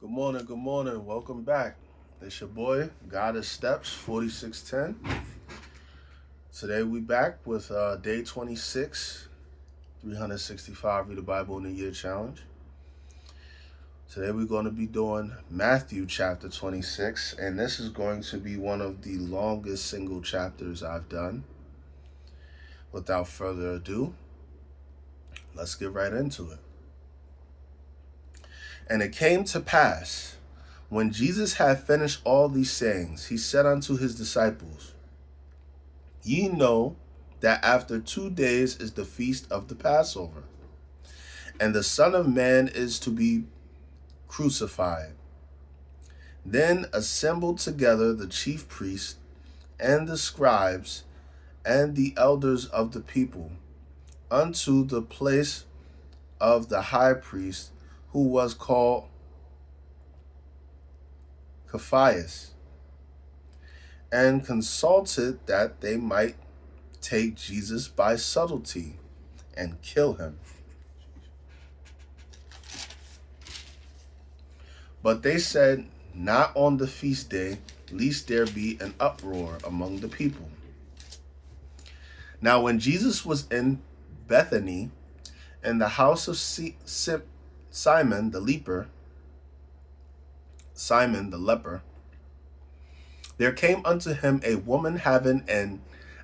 Good morning, good morning. Welcome back. It's your boy, God of Steps 4610. Today we back with day 26, 365 Read the Bible in a Year challenge. Today we're going to be doing Matthew chapter 26, and this is going to be one of the longest single chapters I've done. Without further ado, let's get right into it. And it came to pass, when Jesus had finished all these sayings, he said unto his disciples, Ye know that after 2 days is the feast of the Passover, and the Son of Man is to be crucified. Then assembled together the chief priests and the scribes and the elders of the people unto the place of the high priest, who was called Caiaphas, and consulted that they might take Jesus by subtlety and kill him. But they said, Not on the feast day, lest there be an uproar among the people. Now when Jesus was in Bethany, in the house of Simon the leper, there came unto him a woman having an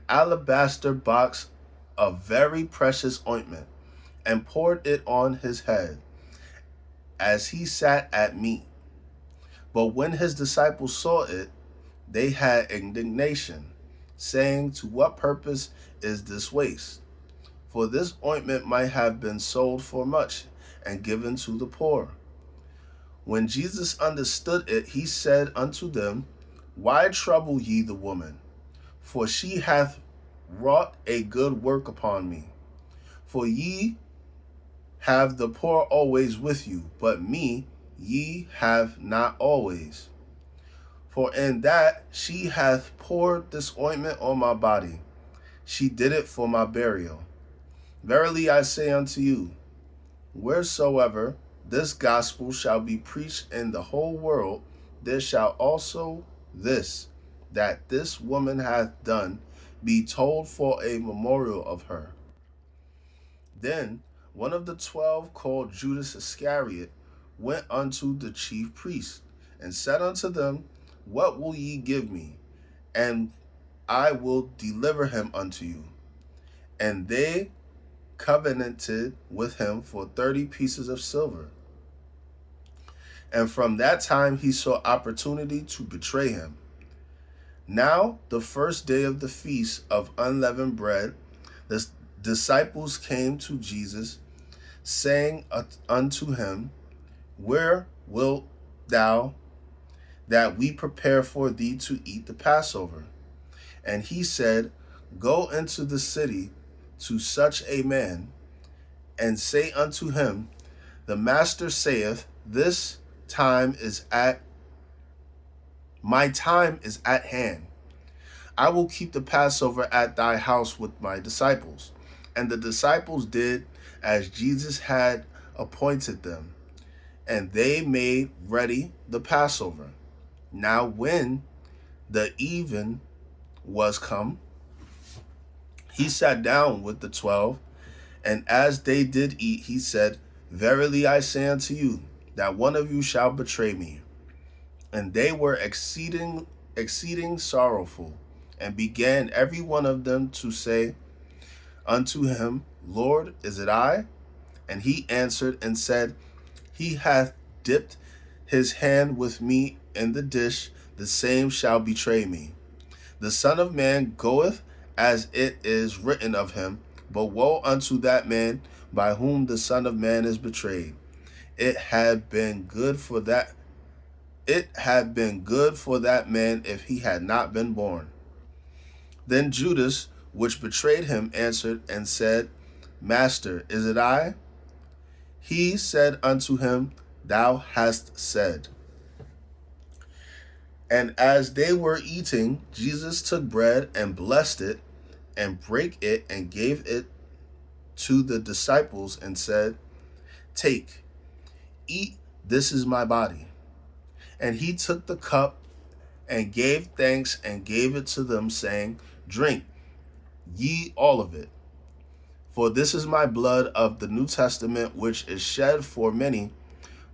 alabaster box of very precious ointment, and poured it on his head, as he sat at meat. But when his disciples saw it, they had indignation, saying, To what purpose is this waste? For this ointment might have been sold for much, and given to the poor. When Jesus understood it, he said unto them, Why trouble ye the woman? For she hath wrought a good work upon me. For ye have the poor always with you, but me ye have not always. For in that she hath poured this ointment on my body, she did it for my burial. Verily I say unto you, wheresoever this gospel shall be preached in the whole world, there shall also this, that this woman hath done, be told for a memorial of her. Then one of the 12, called Judas Iscariot, went unto the chief priests, and said unto them, What will ye give me? And I will deliver him unto you. And they covenanted with him for 30 pieces of silver. And from that time he saw opportunity to betray him. Now the first day of the feast of unleavened bread, the disciples came to Jesus, saying unto him, Where wilt thou that we prepare for thee to eat the Passover? And he said, Go into the city to such a man, and say unto him, The master saith, my time is at hand. I will keep the Passover at thy house with my disciples. And the disciples did as Jesus had appointed them, and they made ready the Passover. Now when the even was come, he sat down with the 12, and as they did eat, he said, Verily I say unto you, that one of you shall betray me. And they were exceeding sorrowful, and began every one of them to say unto him, Lord, is it I? And he answered and said, He hath dipped his hand with me in the dish, the same shall betray me. The Son of Man goeth as it is written of him, but woe unto that man by whom the Son of Man is betrayed. It had been good for that man if he had not been born. Then Judas, which betrayed him, answered and said, Master, is it I? He said unto him, Thou hast said. And as they were eating, Jesus took bread and blessed it, and brake it, and gave it to the disciples, and said, Take, eat, this is my body. And he took the cup and gave thanks and gave it to them, saying, Drink ye all of it. For this is my blood of the New Testament, which is shed for many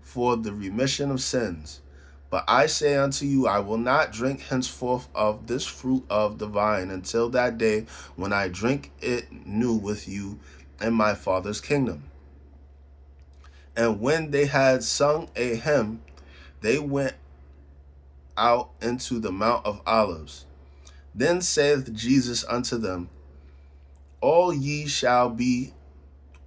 for the remission of sins. But I say unto you, I will not drink henceforth of this fruit of the vine until that day when I drink it new with you in my Father's kingdom. And when they had sung a hymn, they went out into the Mount of Olives. Then saith Jesus unto them, All ye shall be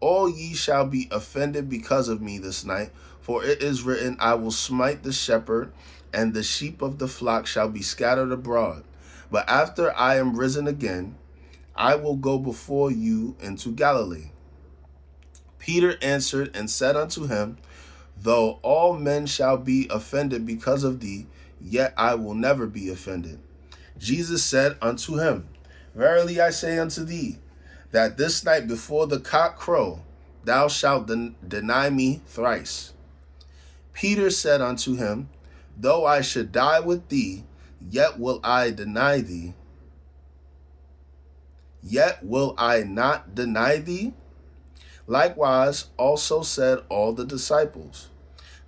offended because of me this night, for it is written, I will smite the shepherd, and the sheep of the flock shall be scattered abroad. But after I am risen again, I will go before you into Galilee. Peter answered and said unto him, Though all men shall be offended because of thee, yet I will never be offended. Jesus said unto him, Verily I say unto thee, that this night before the cock crow, thou shalt deny me thrice. Peter said unto him, Though I should die with thee, yet will I deny thee. Yet will I not deny thee? Likewise also said all the disciples.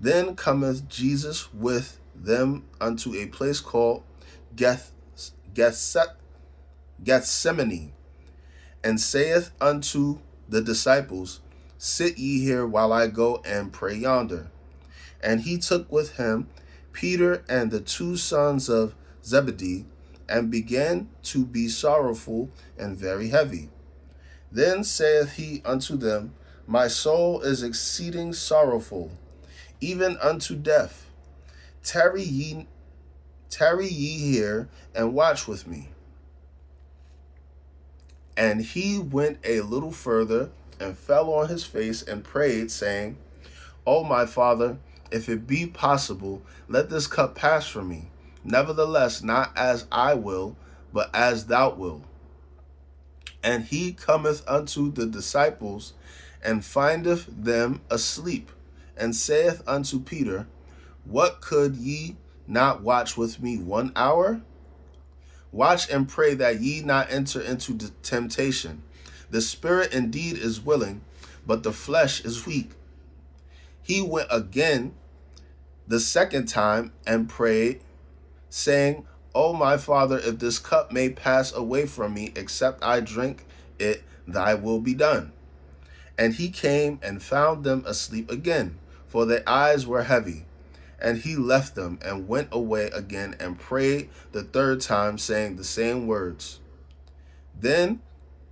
Then cometh Jesus with them unto a place called Gethsemane, and saith unto the disciples, Sit ye here while I go and pray yonder. And he took with him Peter and the two sons of Zebedee, and began to be sorrowful and very heavy. Then saith he unto them, My soul is exceeding sorrowful, even unto death. Tarry ye here, and watch with me. And he went a little further, and fell on his face, and prayed, saying, O my Father, if it be possible, let this cup pass from me. Nevertheless, not as I will, but as thou wilt. And he cometh unto the disciples, and findeth them asleep, and saith unto Peter, What, could ye not watch with me 1 hour? Watch and pray that ye not enter into temptation. The spirit indeed is willing, but the flesh is weak. He went again the second time and prayed, saying, O my Father, if this cup may pass away from me, except I drink it, thy will be done. And he came and found them asleep again, for their eyes were heavy. And he left them and went away again and prayed the third time, saying the same words. Then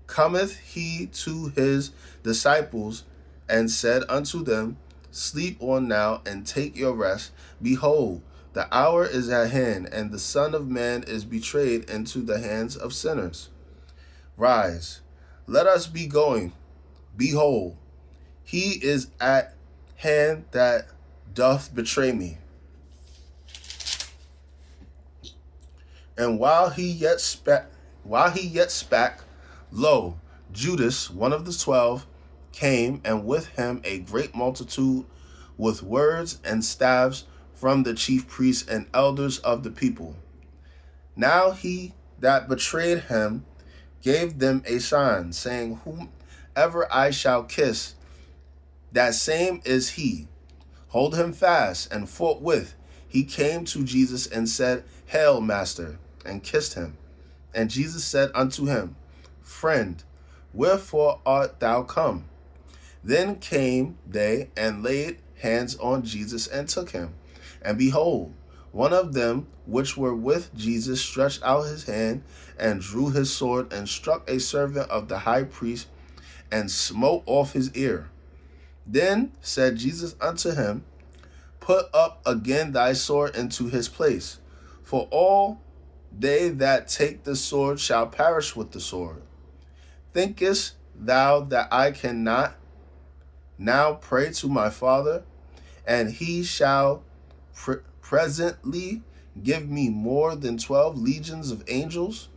cometh he to his disciples and said unto them, Sleep on now and take your rest. Behold, the hour is at hand, and the Son of Man is betrayed into the hands of sinners. Rise, let us be going. Behold, he is at hand that doth betray me. And while he yet spake, lo, Judas, one of the 12, came, and with him a great multitude with words and staves from the chief priests and elders of the people. Now he that betrayed him gave them a sign, saying, Whomever I shall kiss, that same is he. Hold him fast. And forthwith he came to Jesus and said, Hail, Master, and kissed him. And Jesus said unto him, Friend, wherefore art thou come? Then came they and laid hands on Jesus and took him. And behold, one of them which were with Jesus stretched out his hand and drew his sword and struck a servant of the high priest and smote off his ear. Then said Jesus unto him, Put up again thy sword into his place, for all they that take the sword shall perish with the sword. Thinkest thou that I cannot now pray to my Father, and he shall presently give me more than 12 legions of angels?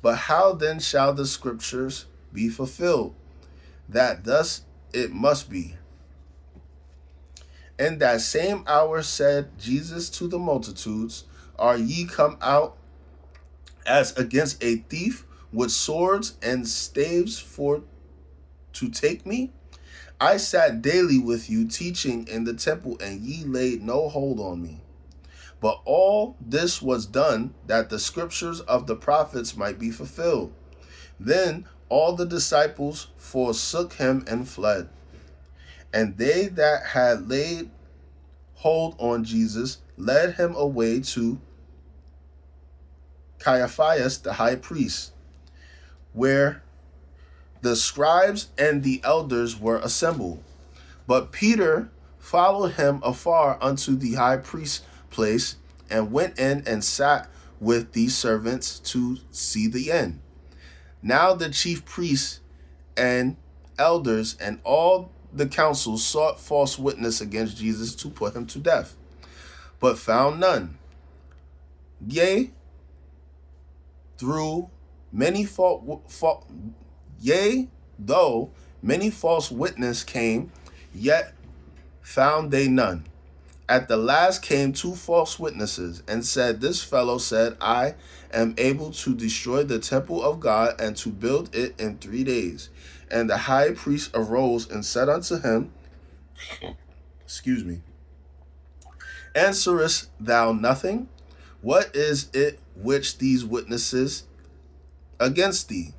But how then shall the scriptures be fulfilled, that thus it must be? In that same hour said Jesus to the multitudes, Are ye come out as against a thief with swords and staves for to take me? I sat daily with you teaching in the temple, and ye laid no hold on me. But all this was done that the scriptures of the prophets might be fulfilled. Then all the disciples forsook him and fled. And they that had laid hold on Jesus led him away to Caiaphas the high priest, where the scribes and the elders were assembled. But Peter followed him afar unto the high priest's place, and went in and sat with these servants to see the end. Now the chief priests and elders and all the council sought false witness against Jesus to put him to death, but found none. Yea, though many false witnesses came, yet found they none. At the last came two false witnesses, and said, This fellow said, I am able to destroy the temple of God, and to build it in 3 days. And the high priest arose and said unto him, Answerest thou nothing? What is it which these witnesses against thee?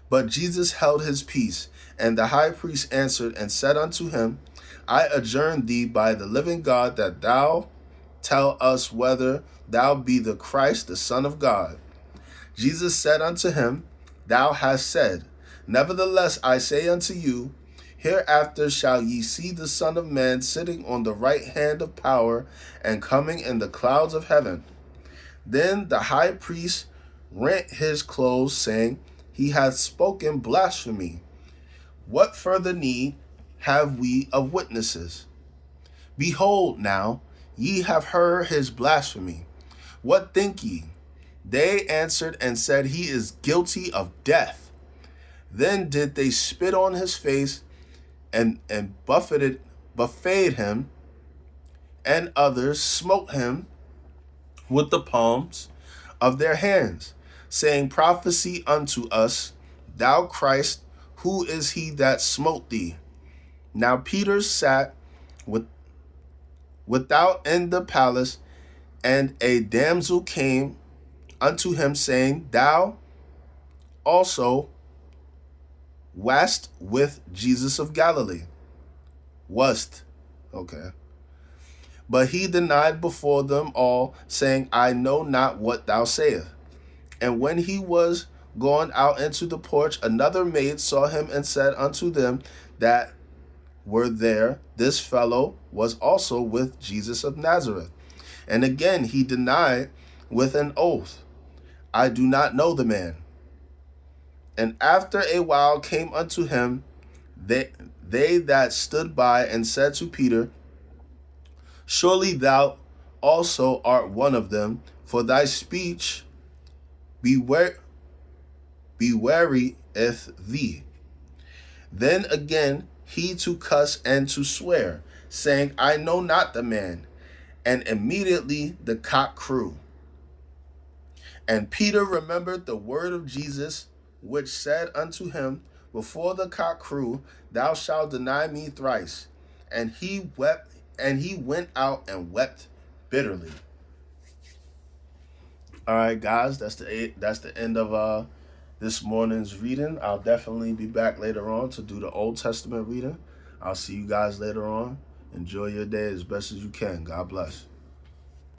But Jesus held his peace. And the high priest answered and said unto him, I adjourn thee by the living God that thou tell us whether thou be the Christ, the Son of God. Jesus said unto him, Thou hast said. Nevertheless I say unto you, hereafter shall ye see the Son of Man sitting on the right hand of power, and coming in the clouds of heaven. Then the high priest rent his clothes, saying, He hath spoken blasphemy. What further need have we of witnesses? Behold now, ye have heard his blasphemy. What think ye? They answered and said, He is guilty of death. Then did they spit on his face and buffeted him, and others smote him with the palms of their hands, saying, Prophesy unto us, thou Christ, who is he that smote thee? Now Peter sat without in the palace, and a damsel came unto him, saying, Thou also wast with Jesus of Galilee. Okay. But he denied before them all, saying, I know not what thou sayest. And when he was gone out into the porch, another maid saw him and said unto them that were there, This fellow was also with Jesus of Nazareth. And again he denied with an oath, I do not know the man. And after a while came unto him they that stood by, and said to Peter, Surely thou also art one of them, for thy speech bewrayeth thee. Then again he to cuss and to swear, saying, I know not the man. And immediately the cock crew. And Peter remembered the word of Jesus, which said unto him, Before the cock crew, thou shalt deny me thrice. And he went out and wept bitterly. All right, guys, that's the end of this morning's reading. I'll definitely be back later on to do the Old Testament reading. I'll see you guys later on. Enjoy your day as best as you can. God bless.